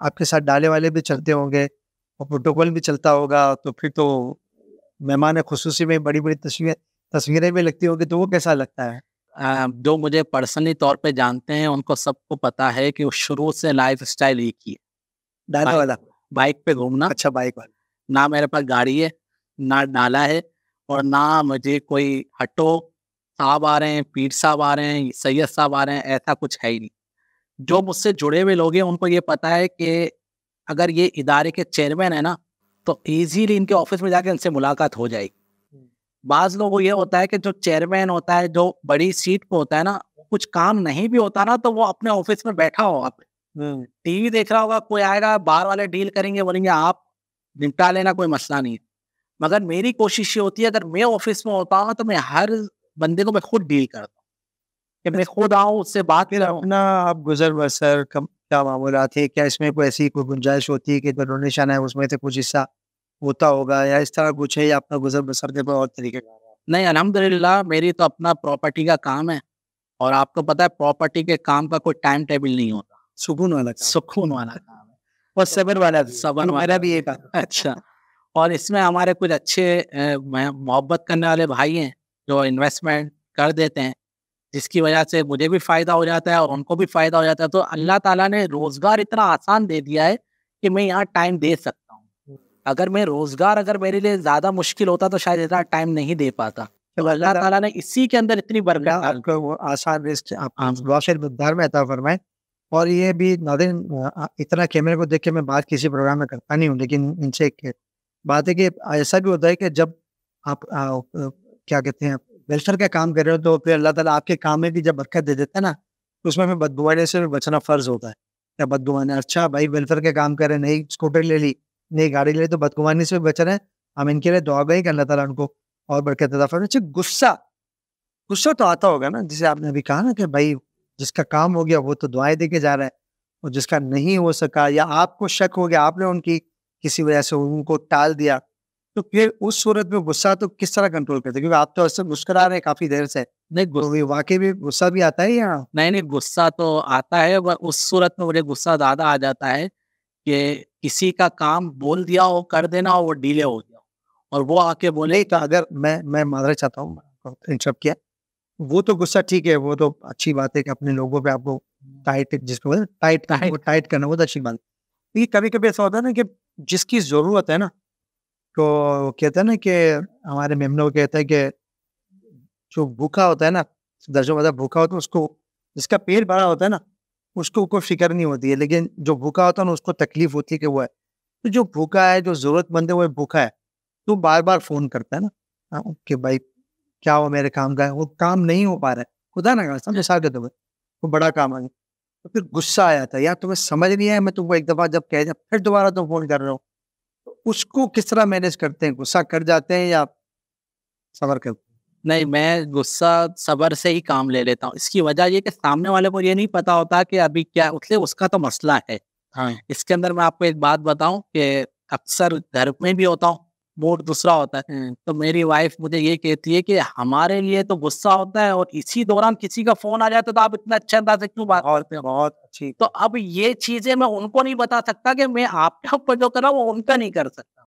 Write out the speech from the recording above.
आपके साथ डाले वाले भी चलते होंगे और प्रोटोकॉल भी चलता होगा, तो फिर तो मेहमान खुसूसी में बड़ी-बड़ी तस्वीरें भी लगती होंगी, तो वो कैसा लगता है? जो मुझे पर्सनली तौर पे जानते हैं उनको सबको पता है कि वो शुरू से लाइफ़स्टाइल एक ही है, डाला बाइक वाला? बाइक पे घूमना। अच्छा, बाइक वाला। ना मेरे पास गाड़ी है, ना डाला है और ना मुझे कोई हटो, साहब आ रहे हैं, पीर साहब आ रहे हैं, सैयद साहब आ रहे हैं, ऐसा कुछ है ही नहीं। जो मुझसे जुड़े हुए लोग हैं उनको ये पता है कि अगर ये इदारे के चेयरमैन है ना, तो ईज़िली इनके ऑफ़िस में जाके इनसे मुलाकात हो जाएगी। बाज़ लोगों को ये होता है कि जो चेयरमैन होता है, जो बड़ी सीट पे होता है ना, कुछ काम नहीं भी होता ना, तो वो अपने ऑफ़िस में बैठा होगा पे, टीवी देख रहा होगा, कोई आएगा, बाहर वाले डील करेंगे, बोलेंगे आप निपटा लेना, कोई मसला नहीं है। मगर मेरी कोशिश ये होती है, अगर मैं ऑफ़िस में होता हूँ, तो मैं हर बंदे को मैं खुद डील करता हूँ, कि मैं खुद आऊँ, उससे बात फिर करूँ। अपना आप गुज़र-बसर कम क्या मामूलात है? क्या इसमें कोई ऐसी कोई गुंजाइश होती है कि जो डोनेशन है उसमें से कुछ हिस्सा होता होगा, या इस तरह कुछ है, या अपना गुज़र-बसर के कोई और तरीके का? नहीं, अल्हम्दुलिल्लाह मेरी तो अपना प्रॉपर्टी का काम है और आपको पता है प्रॉपर्टी के काम का कोई टाइम टेबल नहीं होता। सुकून वाला काम। सुकून वाला काम है। और सब्र वाला भी है। सब्र वाला मेरा भी ये काम है। अच्छा। और इसमें हमारे कुछ अच्छे मोहब्बत करने वाले भाई हैं, जो इन्वेस्टमेंट कर देते हैं, जिसकी वजह से मुझे भी फ़ायदा हो जाता है और उनको भी फ़ायदा हो जाता है। तो अल्लाह ताला ने रोज़गार इतना आसान दे दिया है कि मैं यहाँ टाइम दे सकता हूँ। अगर अगर मेरे लिए ज़्यादा मुश्किल होता तो शायद इतना टाइम नहीं दे पाता। तो अल्लाह ताला ने इसी के अंदर इतनी बरकत अल्लाह डाल दी। आपको वो आसान रिज़्क आप हाँ। वाक़ई मक़दार में अता फ़रमाए। और ये भी नाज़रीन, इतना कैमरे को देख के मैं बात किसी प्रोग्राम में करता नहीं हूँ, लेकिन इनसे एक बात है कि ऐसा भी होता है कि जब आप क्या कहते हैं, वेलफेयर का काम कर रहे हो, तो फिर अल्लाह ताला आपके काम में भी जब बरकत दे देता है ना, तो उसमें हमें बददुआने से भी बचना फ़र्ज़ होता है। क्या बददुआने, अच्छा भाई वेलफेयर के काम कर रहे हैं, नई स्कूटर ले ली, नई गाड़ी ले ली, तो बदगुमानी से भी बच रहे हैं। हम इनके लिए दुआ गई कि अल्लाह ताला उनको और बरकत अता फ़रमाए। अच्छा, गुस्सा गुस्सा तो आता होगा ना, जैसे आपने अभी कहा ना कि भाई जिसका काम हो गया वो तो दुआएँ दे के जा रहा है, और जिसका नहीं हो सका या आपको शक हो गया, आपने उनकी किसी वजह से उनको टाल दिया, तो फिर उस सूरत में गुस्सा तो किस तरह कंट्रोल करते हैं? क्योंकि आप तो ऐसे मुस्कुरा रहे हैं काफ़ी देर से, नहीं तो ये वाक़ई में गुस्सा भी आता है या? नहीं, नहीं, गुस्सा तो आता है, पर उस सूरत में मुझे गुस्सा ज़्यादा आ जाता है कि किसी का काम बोल दिया हो, कर देना हो, वो डिले हो गया हो और वो आके बोले। नहीं, तो अगर मैं माज़रत चाहता हूँ, आपको इंटरप्ट किया। वो तो गुस्सा ठीक है, वो तो अच्छी बात है कि अपने लोगों पे आपको टाइट, जिसको बोलते हैं टाइट, वो टाइट करना वो तो अच्छी बात है। देखिए, कभी-कभी ऐसा होता है ना कि जिसकी ज़रूरत है ना, तो कहते हैं ना कि हमारे मेमने वो कहते हैं कि जो भूखा होता है ना, दर्जों मतलब भूखा होता है उसको, जिसका पेट भरा होता है ना, उसको कोई फ़िक्र नहीं होती है, लेकिन जो भूखा होता है ना उसको तकलीफ़ होती है कि वो है। तो जो भूखा है, जो ज़रूरतमंद है, वो भूखा है, तो बार-बार फ़ोन करता है ना, कि भाई क्या हुआ मेरे काम का है, वो काम नहीं हो पा रहा है। खुदा ना खास्ता मिसाल के तौर पे, वो बड़ा काम आ गया। तो फिर गुस्सा आया था, यार तुम्हें समझ नहीं आया, मैं तुमको एक दफ़ा जब कह दिया, फिर दोबारा तुम फ़ोन कर रहे हो। तो उसको किस तरह मैनेज करते हैं? गुस्सा कर जाते हैं या सब्र करते हैं? नहीं, मैं गुस्सा सब्र से ही काम ले लेता हूँ। इसकी वजह ये कि सामने वाले को ये नहीं पता होता कि अभी क्या उससे उसका तो मसला है। हाँ। इसके अंदर मैं आपको एक बात बताऊँ कि अक्सर घर में भी होता हूँ, मूड दूसरा होता है। तो मेरी वाइफ़ मुझे ये कहती है कि हमारे लिए तो गुस्सा होता है और इसी दौरान किसी का फ़ोन आ जाता है तो आप इतना अच्छे अंदाज़ से क्यों बात बहुत, करते हो? बहुत अच्छी। तो अब ये चीज़ें मैं उनको नहीं बता सकता कि मैं आपके ऊपर जो कर रहा हूँ वो उनका नहीं कर सकता।